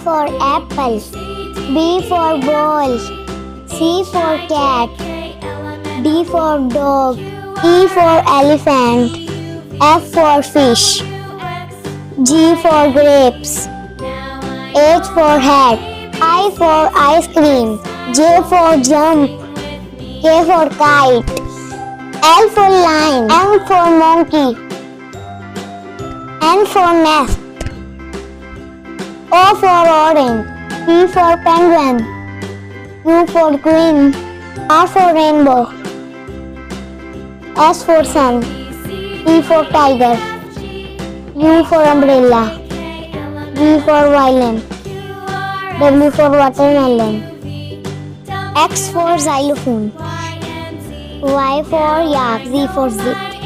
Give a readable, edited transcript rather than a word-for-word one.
for apple. B for ball. C for cat. D for dog. E for elephant. F for fish. G for grapes. H for hat. I for ice cream. J for jump. K for kite. L for lion. M for monkey. N for nest. O for orange. P for penguin. U for queen. R for rainbow. S for sun. T for tiger. U for umbrella. V for violin. W for watermelon. X for xylophone. Y for yak. Z for zip.